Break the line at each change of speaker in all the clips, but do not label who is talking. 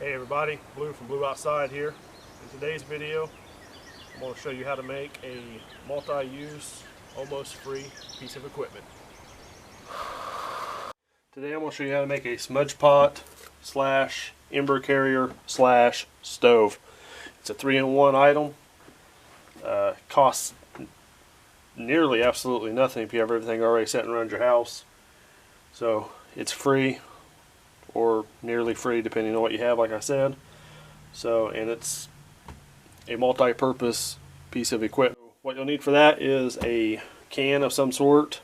Hey everybody, Blue from Blue Outside here. In today's video, I'm going to show you how to make a multi-use, almost free piece of equipment. Today I'm going to show you how to make a smudge pot slash ember carrier slash stove. It's a 3-in-1 item. Costs nearly absolutely nothing if you have everything already set around your house. So it's free, or nearly free depending on what you have, like I said. So, and it's a multi-purpose piece of equipment. What you'll need for that is a can of some sort.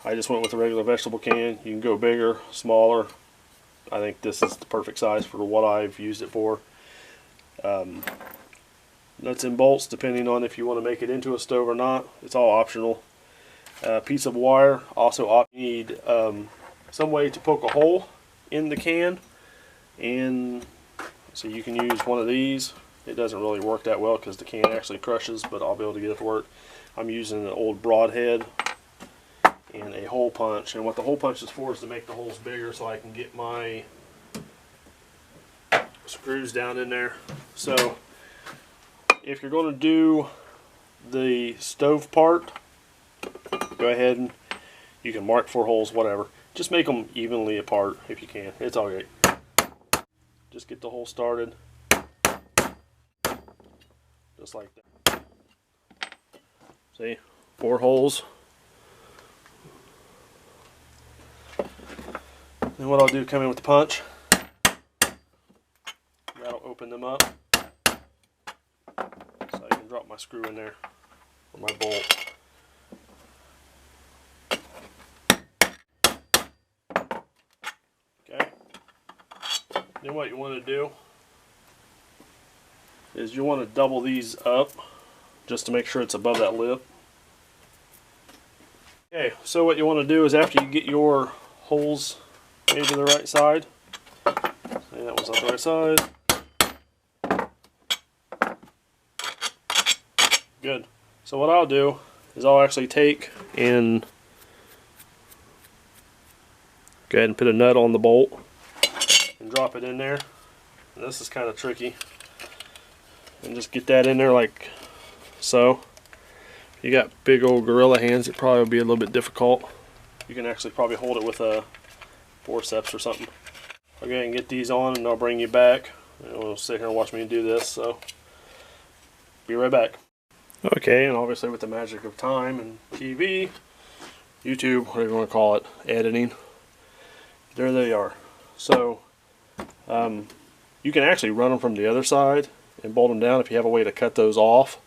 I just went with a regular vegetable can. You can go bigger, smaller. I think this is the perfect size for what I've used it for. Nuts and bolts, depending on if you want to make it into a stove or not. It's all optional. Piece of wire. Also, you need some way to poke a hole in the can, and so you can use one of these. It doesn't really work that well because the can actually crushes, but I'll be able to get it to work. I'm using an old broadhead and a hole punch, and what the hole punch is for is to make the holes bigger so I can get my screws down in there. So if you're going to do the stove part, go ahead and you can mark 4 holes, whatever. Just make them evenly apart if you can. It's all right. Just get the hole started. Just like that. See? 4 holes. Then what I'll do, come in with the punch. That'll open them up. So I can drop my screw in there, or my bolt. Then what you want to do is you want to double these up just to make sure it's above that lip. Okay, so what you want to do is after you get your holes made to the right side, say that was on the right side. Good. So what I'll do is I'll actually take and go ahead and put a nut on the bolt and drop it in there. And this is kind of tricky. And just get that in there like so. If you got big old gorilla hands, it probably will be a little bit difficult. You can actually probably hold it with a forceps or something. I'll go ahead and get these on and I'll bring you back. And we'll sit here and watch me do this. So be right back. Okay, and obviously with the magic of time and TV, YouTube, whatever you want to call it, editing, there they are. So you can actually run them from the other side and bolt them down if you have a way to cut those off.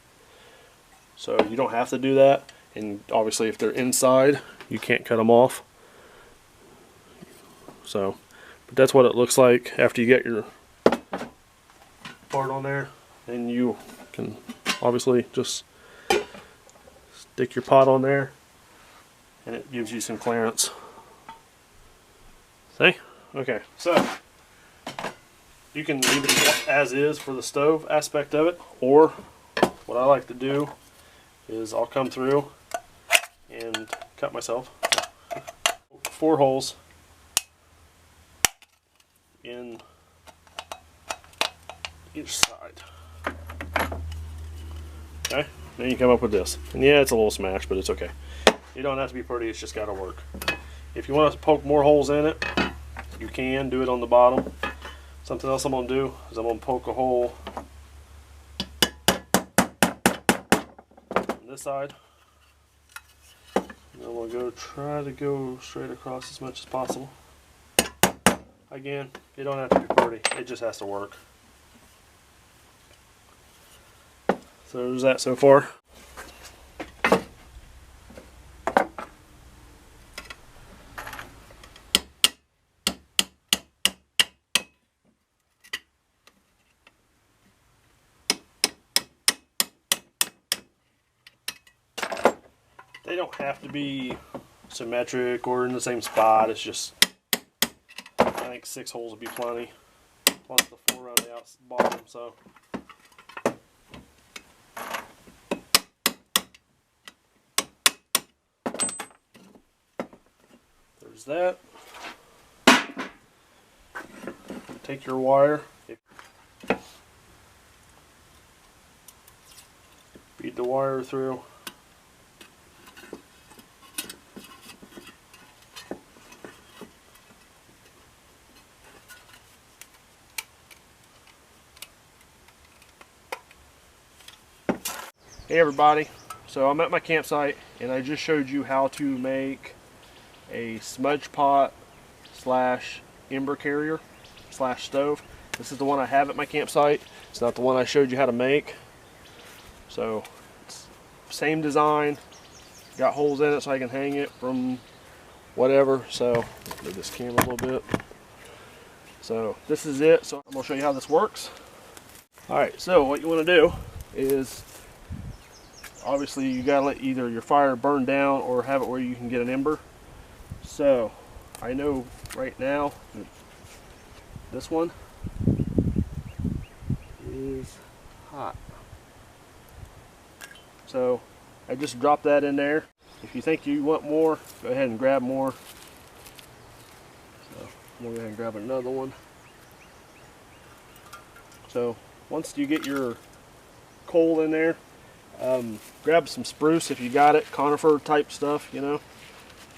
So you don't have to do that, and obviously if they're inside you can't cut them off. So, but that's what it looks like after you get your part on there. And you can obviously just stick your pot on there and it gives you some clearance. See? Okay, so you can leave it as is for the stove aspect of it, or what I like to do is I'll come through and cut myself 4 holes in each side. Okay, then you come up with this. And yeah, it's a little smashed, but it's okay. You don't have to be pretty, it's just got to work. If you want to poke more holes in it, you can do it on the bottom. Something else I'm going to do is I'm going to poke a hole on this side. And then we'll try to go straight across as much as possible. Again, you don't have to be pretty, it just has to work. So there's that so far. They don't have to be symmetric or in the same spot. It's just, I think 6 holes would be plenty. Plus the 4 around the bottom. So there's that. Take your wire. feed the wire through. Hey everybody, so I'm at my campsite and I just showed you how to make a smudge pot slash ember carrier slash stove. This is the one I have at my campsite. It's not the one I showed you how to make. So it's same design, got holes in it so I can hang it from whatever. So move this camera a little bit. So this is it. So I'm gonna show you how this works. Alright, so what you want to do is, obviously you gotta let either your fire burn down or have it where you can get an ember. So I know right now that this one is hot. So I just dropped that in there. If you think you want more, go ahead and grab more. So I'm gonna go ahead and grab another one. So once you get your coal in there, grab some spruce if you got it, conifer type stuff, you know.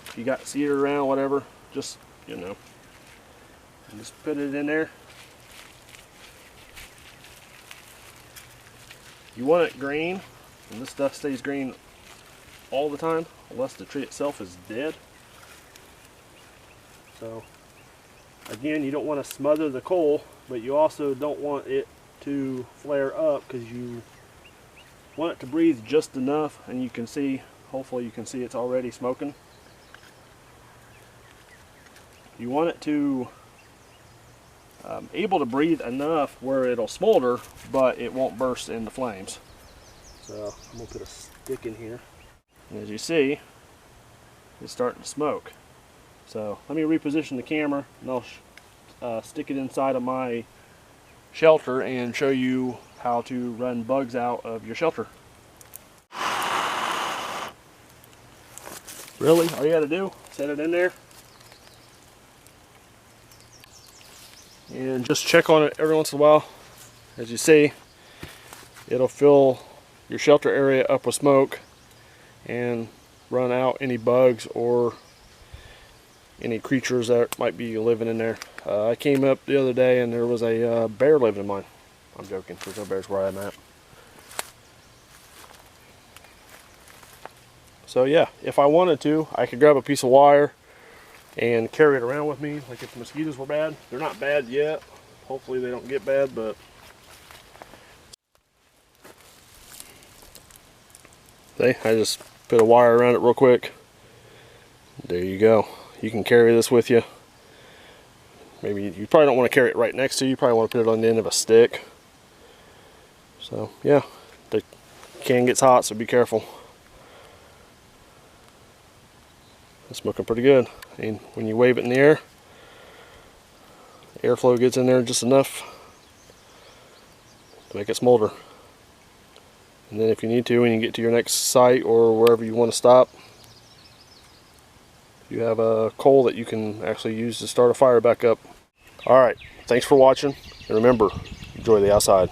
If you got cedar around, whatever, just, you know, and just put it in there. You want it green, and this stuff stays green all the time, unless the tree itself is dead. So, again, you don't want to smother the coal, but you also don't want it to flare up, because you want it to breathe just enough, and you can see, hopefully you can see it's already smoking. You want it to able to breathe enough where it'll smolder, but it won't burst into flames. So I'm gonna put a stick in here, and as you see, it's starting to smoke. So let me reposition the camera, and I'll stick it inside of my shelter and show you how to run bugs out of your shelter. Really, all you gotta do, set it in there and just check on it every once in a while. As you see, it'll fill your shelter area up with smoke and run out any bugs or any creatures that might be living in there. I came up the other day and there was a bear living in mine. I'm joking, there's no bears where I'm at. So yeah, if I wanted to, I could grab a piece of wire and carry it around with me, like if the mosquitoes were bad. They're not bad yet. Hopefully they don't get bad, but see, I just put a wire around it real quick. There you go. You can carry this with you. Maybe you probably don't want to carry it right next to you. You probably want to put it on the end of a stick. So yeah, the can gets hot, so be careful. It's smoking pretty good. And when you wave it in the air, airflow gets in there just enough to make it smolder. And then if you need to, when you get to your next site or wherever you want to stop, you have a coal that you can actually use to start a fire back up. Alright, thanks for watching, and remember, enjoy the outside.